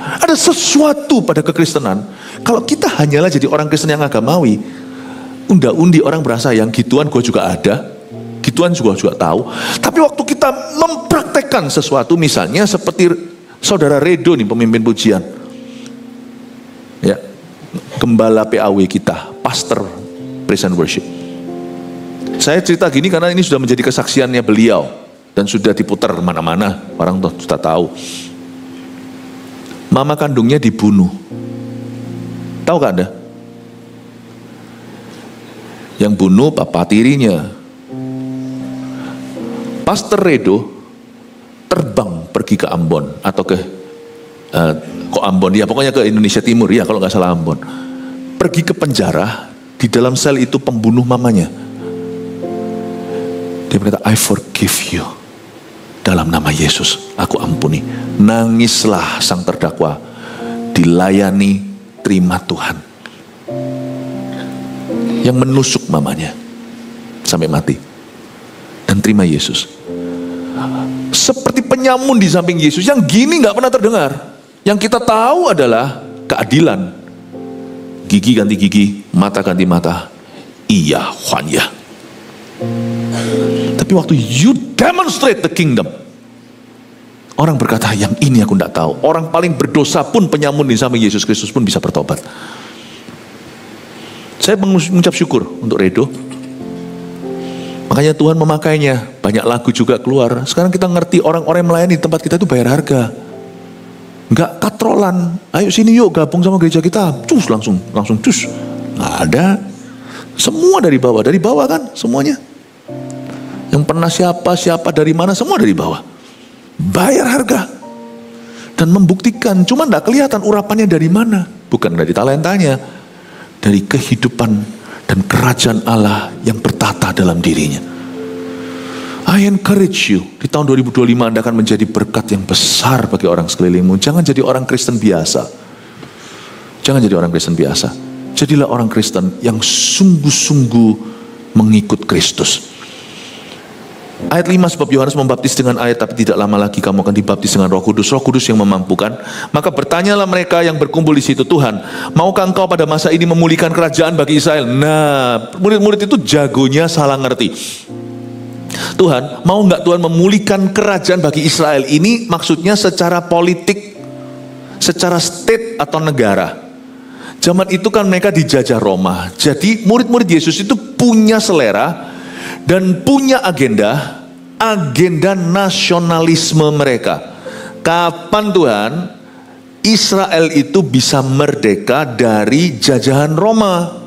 Ada sesuatu pada kekristenan. Kalau kita hanyalah jadi orang Kristen yang agamawi, unda-undi orang berasa yang gituan gue juga ada, gituan juga tahu. Tapi waktu kita mempraktekkan sesuatu, misalnya seperti saudara Redo nih, pemimpin pujian, ya, gembala PAW kita, pastor praise and worship. Saya cerita gini karena ini sudah menjadi kesaksiannya beliau dan sudah diputar mana-mana, orang sudah tahu. Mama kandungnya dibunuh. Tahu gak Anda? Yang bunuh papa tirinya. Pastor Redo terbang pergi ke Ambon atau ke kok Ambon ya, pokoknya ke Indonesia Timur ya kalau nggak salah Ambon. Pergi ke penjara, di dalam sel itu pembunuh mamanya. Dia berkata, I forgive you. Dalam nama Yesus, aku ampuni. Nangislah sang terdakwa. Dilayani, terima Tuhan. Yang menusuk mamanya sampai mati. Dan terima Yesus. Seperti penyamun di samping Yesus. Yang gini gak pernah terdengar. Yang kita tahu adalah keadilan. Gigi ganti gigi, mata ganti mata. Iya, Juan ya. Tapi waktu you demonstrate the kingdom, orang berkata, yang ini aku tidak tahu. Orang paling berdosa pun penyamun di samping Yesus Kristus pun bisa bertobat. Saya mengucap syukur untuk Redo. Makanya Tuhan memakainya. Banyak lagu juga keluar. Sekarang kita ngerti orang-orang yang melayani di tempat kita itu bayar harga. Enggak katrolan. Ayo sini yuk gabung sama gereja kita. Cus langsung cus. Nggak ada. Semua dari bawah kan semuanya. Yang pernah siapa dari mana, semua dari bawah. Bayar harga. Dan membuktikan, cuma tidak kelihatan urapannya dari mana. Bukan dari talentanya. Dari kehidupan dan kerajaan Allah yang bertata dalam dirinya. I encourage you, di tahun 2025 Anda akan menjadi berkat yang besar bagi orang sekelilingmu. Jangan jadi orang Kristen biasa. Jangan jadi orang Kristen biasa. Jadilah orang Kristen yang sungguh-sungguh mengikut Kristus. Ayat 5, sebab Yohanes membaptis dengan air, tapi tidak lama lagi kamu akan dibaptis dengan Roh Kudus. Roh Kudus yang memampukan. Maka bertanyalah mereka yang berkumpul di situ, Tuhan, maukah engkau pada masa ini memulihkan kerajaan bagi Israel? Nah, murid-murid itu jagonya salah ngerti. Tuhan, mau nggak Tuhan memulihkan kerajaan bagi Israel? Ini maksudnya secara politik, secara state atau negara. Zaman itu kan mereka dijajah Roma. Jadi murid-murid Yesus itu punya selera dan punya agenda nasionalisme mereka. Kapan Tuhan Israel itu bisa merdeka dari jajahan Roma?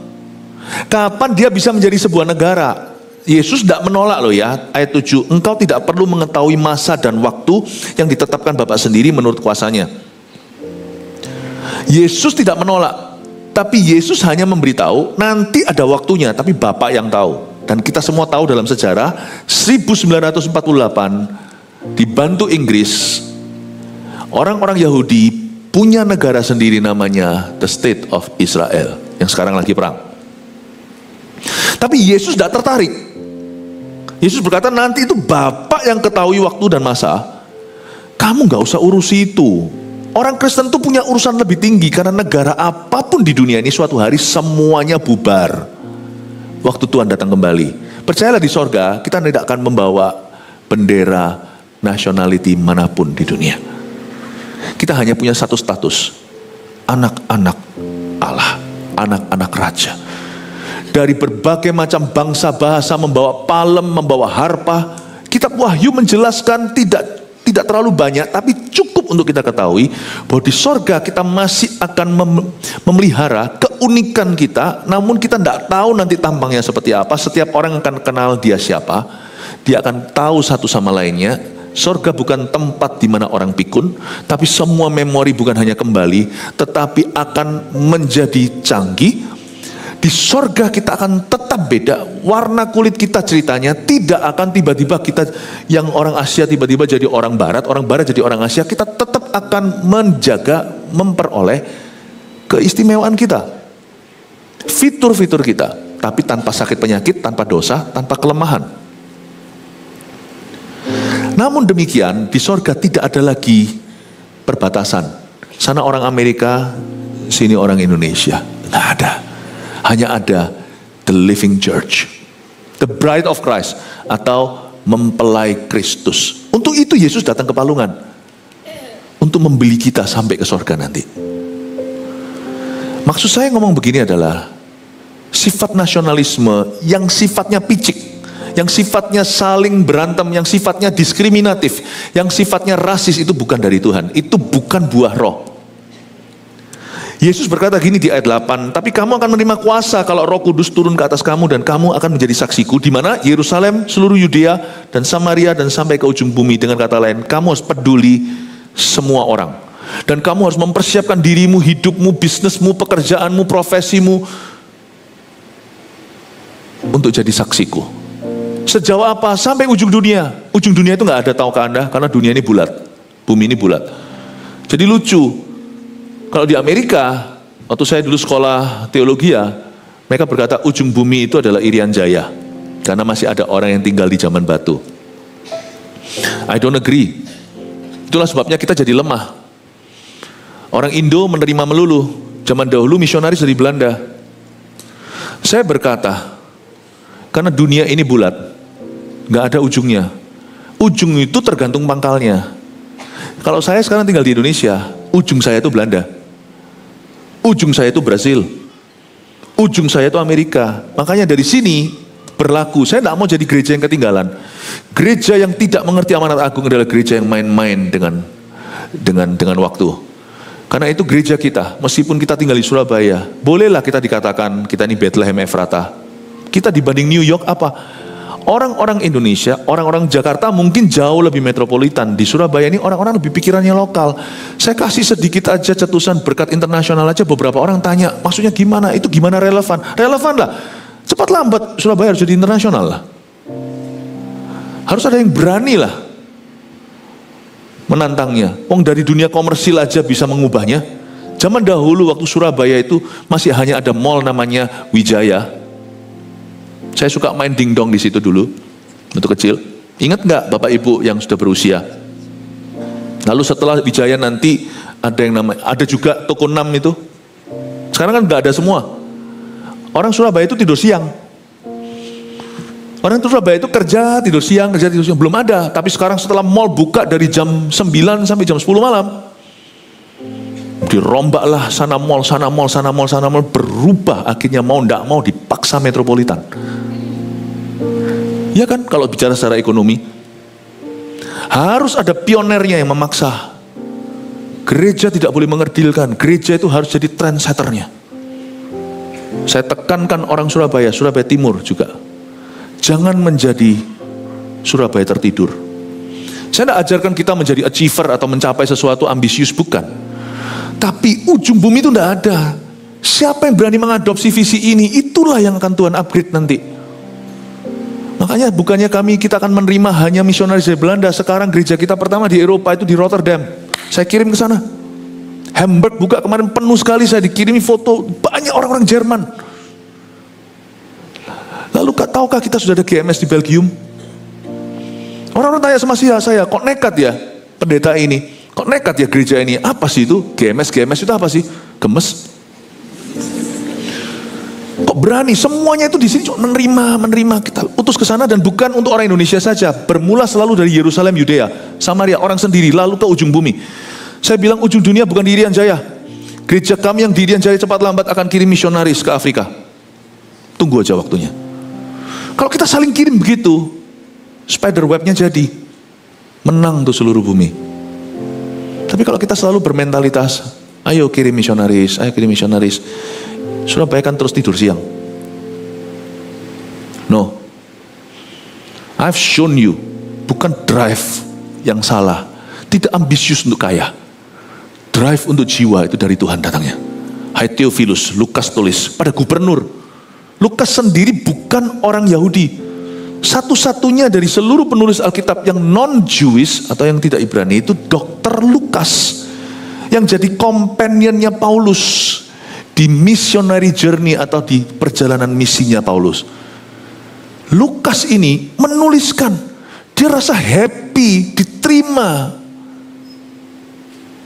Kapan dia bisa menjadi sebuah negara? Yesus tidak menolak loh ya. Ayat 7, engkau tidak perlu mengetahui masa dan waktu yang ditetapkan Bapa sendiri menurut kuasanya. Yesus tidak menolak, tapi Yesus hanya memberitahu nanti ada waktunya, tapi Bapa yang tahu. Dan kita semua tahu dalam sejarah 1948 dibantu Inggris, orang-orang Yahudi punya negara sendiri namanya The State of Israel yang sekarang lagi perang. Tapi Yesus tidak tertarik. Yesus berkata nanti itu Bapak yang ketahui waktu dan masa. Kamu gak usah urusi itu. Orang Kristen itu punya urusan lebih tinggi, karena negara apapun di dunia ini suatu hari semuanya bubar waktu Tuhan datang kembali. Percayalah di sorga kita tidak akan membawa bendera nationality manapun di dunia. Kita hanya punya satu status, anak-anak Allah, anak-anak raja. Dari berbagai macam bangsa bahasa, membawa palem, membawa harpa. Kitab Wahyu menjelaskan tidak terlalu banyak, tapi cukup untuk kita ketahui bahwa di sorga kita masih akan memelihara keunikan kita, namun kita tidak tahu nanti tampangnya seperti apa. Setiap orang akan kenal dia siapa, dia akan tahu satu sama lainnya. Sorga bukan tempat di mana orang pikun, tapi semua memori bukan hanya kembali, tetapi akan menjadi canggih. Di sorga kita akan tetap beda. Warna kulit kita ceritanya tidak akan tiba-tiba kita yang orang Asia tiba-tiba jadi orang Barat jadi orang Asia. Kita tetap akan menjaga, memperoleh keistimewaan kita, fitur-fitur kita, tapi tanpa sakit penyakit, tanpa dosa, tanpa kelemahan. Namun demikian, di sorga tidak ada lagi perbatasan. Sana orang Amerika, sini orang Indonesia. Nggak ada. Hanya ada the living church, the bride of Christ, atau mempelai Kristus. Untuk itu Yesus datang ke Palungan, untuk membeli kita sampai ke sorga nanti. Maksud saya ngomong begini adalah, sifat nasionalisme yang sifatnya picik, yang sifatnya saling berantem, yang sifatnya diskriminatif, yang sifatnya rasis, itu bukan dari Tuhan. Itu bukan buah roh. Yesus berkata gini di ayat 8, tapi kamu akan menerima kuasa kalau Roh Kudus turun ke atas kamu, dan kamu akan menjadi saksiku di mana? Yerusalem, seluruh Yudea dan Samaria, dan sampai ke ujung bumi. Dengan kata lain, kamu harus peduli semua orang, dan kamu harus mempersiapkan dirimu, hidupmu, bisnismu, pekerjaanmu, profesimu untuk jadi saksiku. Sejauh apa? Sampai ujung dunia. Ujung dunia itu nggak ada, tahukah Anda? Karena dunia ini bulat, bumi ini bulat. Jadi lucu. Kalau di Amerika, waktu saya dulu sekolah teologi ya, mereka berkata ujung bumi itu adalah Irian Jaya, karena masih ada orang yang tinggal di zaman batu. I don't agree. Itulah sebabnya kita jadi lemah. Orang Indo menerima melulu. Zaman dahulu misionaris dari Belanda. Saya berkata, karena dunia ini bulat, nggak ada ujungnya. Ujung itu tergantung pangkalnya. Kalau saya sekarang tinggal di Indonesia, ujung saya itu Belanda. Ujung saya itu Brasil, ujung saya itu Amerika. Makanya dari sini berlaku, saya tidak mau jadi gereja yang ketinggalan. Gereja yang tidak mengerti amanat agung adalah gereja yang main-main dengan waktu. Karena itu gereja kita, meskipun kita tinggal di Surabaya, bolehlah kita dikatakan kita ini Bethlehem Ephrata. Kita dibanding New York apa? Orang-orang Indonesia, orang-orang Jakarta mungkin jauh lebih metropolitan. Di Surabaya ini orang-orang lebih pikirannya lokal. Saya kasih sedikit aja cetusan berkat internasional aja, beberapa orang tanya, maksudnya gimana? Itu gimana relevan? Relevan lah. Cepat lambat Surabaya harus jadi internasional lah. Harus ada yang berani lah menantangnya. Wong dari dunia komersil aja bisa mengubahnya. Zaman dahulu waktu Surabaya itu masih hanya ada mall namanya Wijaya. Saya suka main dingdong di situ dulu, waktu kecil. Ingat nggak Bapak Ibu yang sudah berusia? Lalu setelah Wijaya nanti ada yang namanya, ada juga Toko 6 itu. Sekarang kan nggak ada semua. Orang Surabaya itu tidur siang. Orang Surabaya itu kerja tidur siang, belum ada. Tapi sekarang setelah mall buka dari jam 9 sampai jam 10 malam, dirombaklah sana mall, berubah akhirnya mau ndak mau dipaksa metropolitan. Ya kan, kalau bicara secara ekonomi harus ada pionernya yang memaksa. Gereja tidak boleh mengerdilkan, gereja itu harus jadi trendsetternya. Saya tekankan orang Surabaya, Surabaya Timur juga, jangan menjadi Surabaya tertidur. Saya tidak ajarkan kita menjadi achiever atau mencapai sesuatu ambisius, bukan. Tapi ujung bumi itu tidak ada. Siapa yang berani mengadopsi visi ini, itulah yang akan Tuhan upgrade nanti. Makanya bukannya kita akan menerima hanya misionaris dari Belanda. Sekarang gereja kita pertama di Eropa itu di Rotterdam. Saya kirim ke sana. Hamburg buka kemarin penuh sekali, saya dikirimi foto banyak orang-orang Jerman. Lalu tahukah kita sudah ada GMS di Belgium? Orang-orang tanya sama saya, kok nekat ya pendeta ini? Kok nekat ya gereja ini? Apa sih itu? GMS itu apa sih? Gemes. Kok berani? Semuanya itu di sini menerima kita utus ke sana, dan bukan untuk orang Indonesia saja. Bermula selalu dari Yerusalem, Yudea, Samaria, orang sendiri, lalu ke ujung bumi. Saya bilang ujung dunia bukan di Irian Jaya. Gereja kami yang di Irian Jaya cepat lambat akan kirim misionaris ke Afrika. Tunggu aja waktunya. Kalau kita saling kirim begitu, spider webnya jadi. Menang tuh seluruh bumi. Tapi kalau kita selalu bermentalitas, ayo kirim misionaris, ayo kirim misionaris. Surabaya kan terus tidur siang. No. I've shown you, bukan drive yang salah. Tidak ambisius untuk kaya. Drive untuk jiwa itu dari Tuhan datangnya. Hai Theophilus, Lukas tulis pada gubernur. Lukas sendiri bukan orang Yahudi. Satu-satunya dari seluruh penulis Alkitab yang non-Jewish atau yang tidak Ibrani itu Dr. Lukas. Yang jadi kompanionnya Paulus di missionary journey atau di perjalanan misinya Paulus. Lukas ini menuliskan, dia rasa happy diterima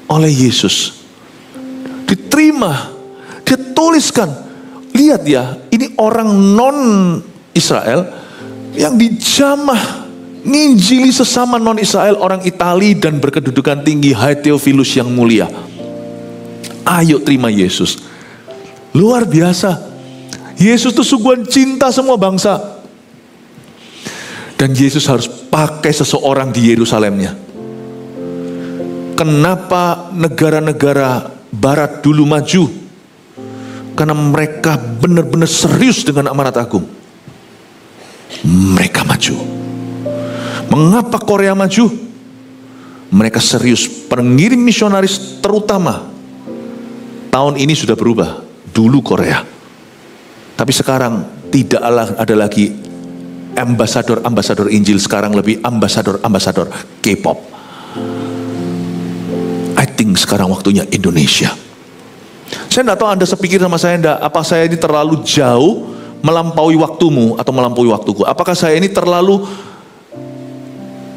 oleh Yesus. Diterima, dia tuliskan, lihat ya, ini orang non-Israel yang dijamah, nginjili sesama non-Israel, orang Itali dan berkedudukan tinggi. Hai Theophilus yang mulia, ayo terima Yesus. Luar biasa. Yesus itu sungguhan cinta semua bangsa. Dan Yesus harus pakai seseorang di Yerusalemnya. Kenapa negara-negara barat dulu maju? Karena mereka benar-benar serius dengan amanat agung. Mereka maju. Mengapa Korea maju? Mereka serius. Pengirim misionaris terutama. Tahun ini sudah berubah. Dulu Korea. Tapi sekarang tidak ada lagi ambasador Injil, sekarang lebih ambasador K-pop. I think sekarang waktunya Indonesia. Saya tidak tahu Anda sepikir sama saya enggak, apa saya ini terlalu jauh melampaui waktumu atau melampaui waktuku? Apakah saya ini terlalu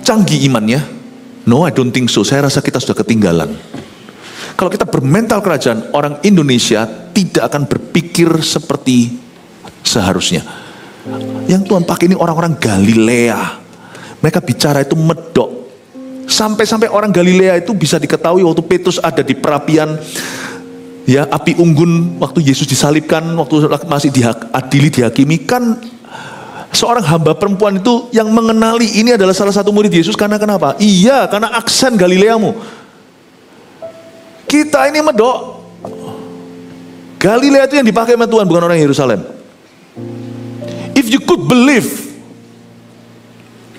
canggih imannya? No, I don't think so. Saya rasa kita sudah ketinggalan. Kalau kita bermental kerajaan, orang Indonesia tidak akan berpikir seperti seharusnya. Yang Tuhan pakai ini orang-orang Galilea. Mereka bicara itu medok. Sampai-sampai orang Galilea itu bisa diketahui waktu Petrus ada di perapian ya api unggun, waktu Yesus disalibkan, waktu masih diadili, dihakimi, kan seorang hamba perempuan itu yang mengenali ini adalah salah satu murid Yesus. Karena kenapa? Iya, karena aksen Galileamu. Kita ini medok. Galilea itu yang dipakai sama Tuhan, bukan orang Yerusalem. If you could believe,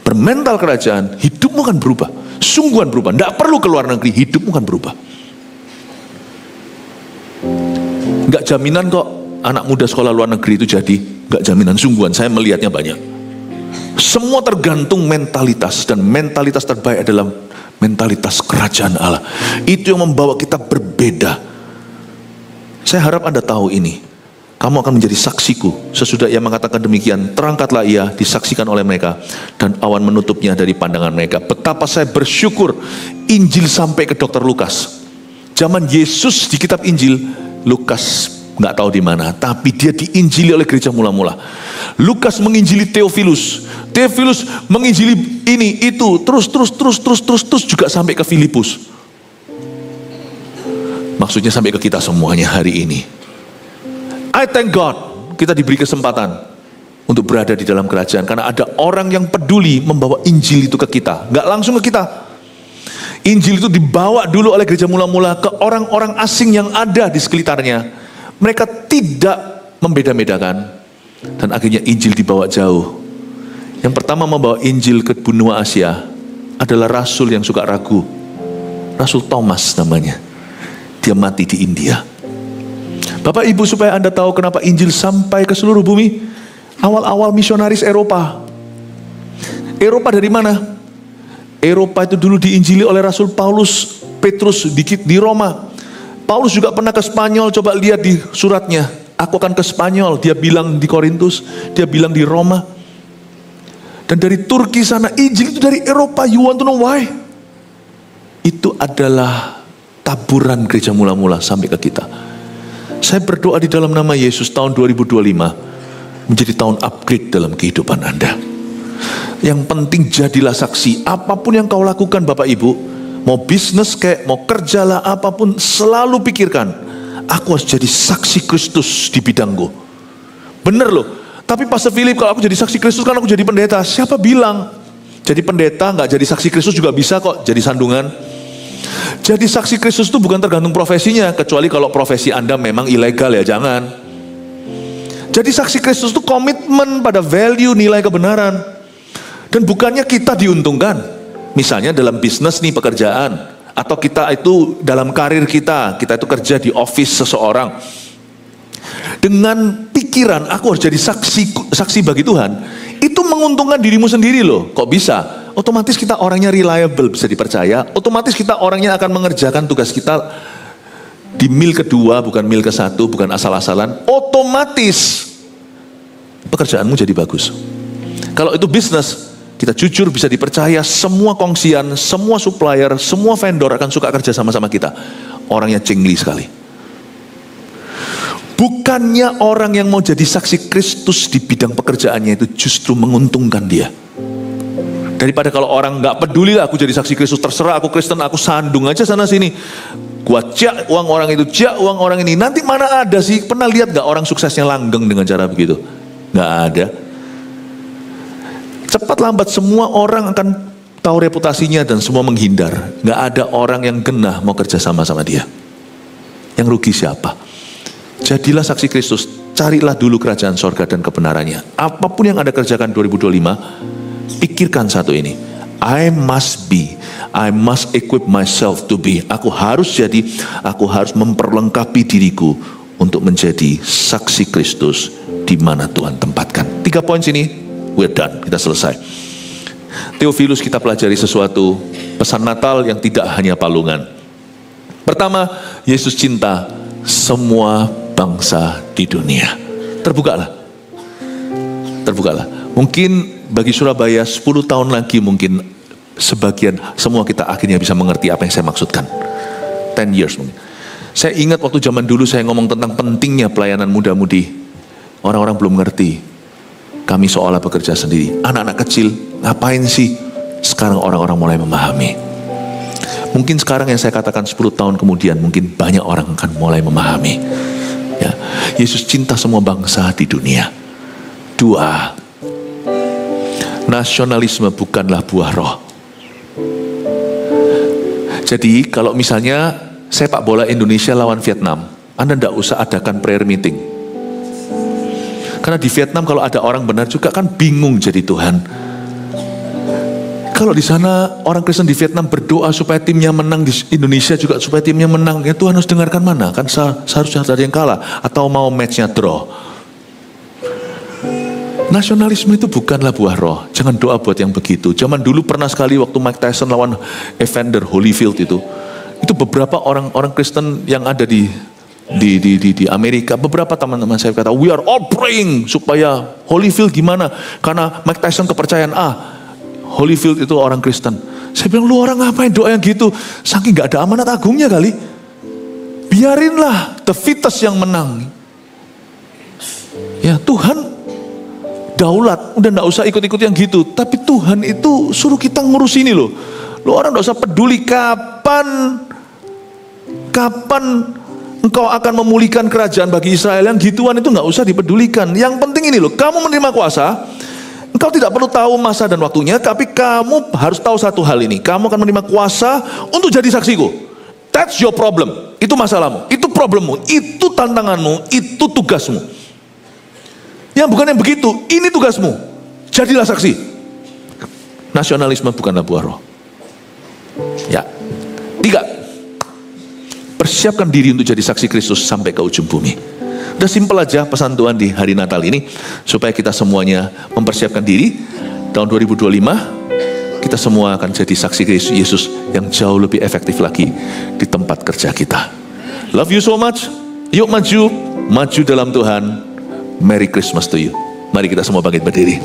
bermental kerajaan, hidupmu akan berubah. Sungguhan berubah. Tidak perlu ke luar negeri, hidupmu akan berubah. Enggak jaminan kok anak muda sekolah luar negeri itu jadi. Enggak jaminan, sungguhan. Saya melihatnya banyak. Semua tergantung mentalitas. Dan mentalitas terbaik adalah mentalitas kerajaan Allah. Itu yang membawa kita berbeda. Saya harap Anda tahu ini. Kamu akan menjadi saksiku. Sesudah ia mengatakan demikian, terangkatlah ia, disaksikan oleh mereka, dan awan menutupnya dari pandangan mereka. Betapa saya bersyukur Injil sampai ke Dr. Lukas. Zaman Yesus di kitab Injil, Lukas nggak tahu di mana, tapi dia diinjili oleh gereja mula-mula. Lukas menginjili Theophilus, Theophilus menginjili ini itu, terus juga sampai ke Filipus. Maksudnya sampai ke kita semuanya hari ini. I thank God kita diberi kesempatan untuk berada di dalam kerajaan, karena ada orang yang peduli membawa Injil itu ke kita, nggak langsung ke kita. Injil itu dibawa dulu oleh gereja mula-mula ke orang-orang asing yang ada di sekitarnya. Mereka tidak membeda-bedakan, dan akhirnya Injil dibawa jauh. Yang pertama membawa Injil ke benua Asia adalah rasul yang suka ragu, Rasul Thomas namanya. Dia mati di India. Bapak Ibu, supaya Anda tahu kenapa Injil sampai ke seluruh bumi. Awal-awal misionaris Eropa. Eropa dari mana? Eropa itu dulu diinjili oleh Rasul Paulus, Petrus di Roma. Paulus juga pernah ke Spanyol, coba lihat di suratnya. Aku akan ke Spanyol, dia bilang di Korintus, dia bilang di Roma. Dan dari Turki sana, Injil itu dari Eropa. You want to know why? Itu adalah taburan gereja mula-mula sampai ke kita. Saya berdoa di dalam nama Yesus, tahun 2025 menjadi tahun upgrade dalam kehidupan Anda. Yang penting jadilah saksi. Apapun yang kau lakukan Bapak Ibu, mau bisnis kayak, mau kerjalah apapun, selalu pikirkan Aku harus jadi saksi Kristus di bidangku. Bener loh. Tapi Pastor Philip, kalau aku jadi saksi Kristus kan aku jadi pendeta. Siapa bilang? Jadi pendeta nggak jadi saksi Kristus juga bisa kok jadi sandungan. Jadi saksi Kristus itu bukan tergantung profesinya, kecuali kalau profesi Anda memang ilegal ya jangan. Jadi saksi Kristus itu komitmen pada value nilai kebenaran. Dan bukannya kita diuntungkan. Misalnya dalam bisnis nih, pekerjaan, atau kita itu dalam karir kita itu kerja di office seseorang. Dengan pikiran aku harus jadi saksi bagi Tuhan, itu menguntungkan dirimu sendiri loh. Kok bisa? Otomatis kita orangnya reliable, bisa dipercaya. Otomatis kita orangnya akan mengerjakan tugas kita di mil kedua, bukan mil ke-1, bukan asal-asalan. Otomatis pekerjaanmu jadi bagus. Kalau itu bisnis, kita jujur, bisa dipercaya, semua kongsian, semua supplier, semua vendor akan suka kerja sama-sama kita. Orangnya cengli sekali. Bukannya orang yang mau jadi saksi Kristus di bidang pekerjaannya itu justru menguntungkan dia. Daripada kalau orang nggak peduli lah, aku jadi saksi Kristus, terserah aku Kristen, aku sandung aja sana sini. Gua jak uang orang itu, jak uang orang ini. Nanti mana ada sih, pernah lihat nggak orang suksesnya langgeng dengan cara begitu? Nggak ada. Cepat lambat semua orang akan tahu reputasinya dan semua menghindar. Nggak ada orang yang genah mau kerja sama-sama dia. Yang rugi siapa? Jadilah saksi Kristus, carilah dulu kerajaan sorga dan kebenarannya. Apapun yang Anda kerjakan 2025, pikirkan satu ini. I must equip myself to be. Aku harus memperlengkapi diriku untuk menjadi saksi Kristus di mana Tuhan tempatkan. 3 poin sini, we're done, kita selesai. Theophilus, kita pelajari sesuatu, pesan Natal yang tidak hanya palungan. Pertama, Yesus cinta semua bangsa di dunia. Terbukalah. Mungkin bagi Surabaya 10 tahun lagi mungkin sebagian, semua kita akhirnya bisa mengerti apa yang saya maksudkan. 10 years mungkin. Saya ingat waktu zaman dulu saya ngomong tentang pentingnya pelayanan muda-mudi. Orang-orang belum ngerti. Kami seolah bekerja sendiri. Anak-anak kecil, ngapain sih? Sekarang orang-orang mulai memahami. Mungkin sekarang yang saya katakan 10 tahun kemudian, mungkin banyak orang akan mulai memahami. Ya, Yesus cinta semua bangsa di dunia. 2, nasionalisme bukanlah buah roh. Jadi kalau misalnya sepak bola Indonesia lawan Vietnam, Anda tidak usah adakan prayer meeting. Karena di Vietnam kalau ada orang benar juga kan bingung jadi Tuhan. Kalau di sana orang Kristen di Vietnam berdoa supaya timnya menang, di Indonesia juga supaya timnya menang, ya Tuhan harus dengarkan mana? Kan seharusnya ada yang kalah atau mau matchnya draw. Nasionalisme itu bukanlah buah roh. Jangan doa buat yang begitu. Zaman dulu pernah sekali waktu Mike Tyson lawan Evander Holyfield itu beberapa orang Kristen yang ada di Amerika, beberapa teman-teman saya kata, we are all praying supaya Holyfield gimana? Karena Mike Tyson kepercayaan Holyfield itu orang Kristen. Saya bilang, lu orang ngapain doa yang gitu? Saking gak ada amanat agungnya kali. Biarinlah the fittest yang menang. Ya Tuhan daulat, udah gak usah ikut-ikut yang gitu. Tapi Tuhan itu suruh kita ngurus ini loh. Lu orang gak usah peduli kapan engkau akan memulihkan kerajaan bagi Israel. Yang gituan itu gak usah dipedulikan. Yang penting ini loh, kamu menerima kuasa. Engkau tidak perlu tahu masa dan waktunya, tapi kamu harus tahu satu hal ini. Kamu akan menerima kuasa untuk jadi saksiku. That's your problem. Itu masalahmu, itu problemmu, itu tantanganmu, itu tugasmu. Yang bukan yang begitu, ini tugasmu. Jadilah saksi. Nasionalisme bukanlah buah roh. Ya. 3, persiapkan diri untuk jadi saksi Kristus sampai ke ujung bumi. Udah simpel aja pesan Tuhan di hari Natal ini, supaya kita semuanya mempersiapkan diri. Tahun 2025 kita semua akan jadi saksi Kristus Yesus yang jauh lebih efektif lagi di tempat kerja kita. Love you so much. Yuk maju dalam Tuhan. Merry Christmas to you. Mari kita semua bangkit berdiri.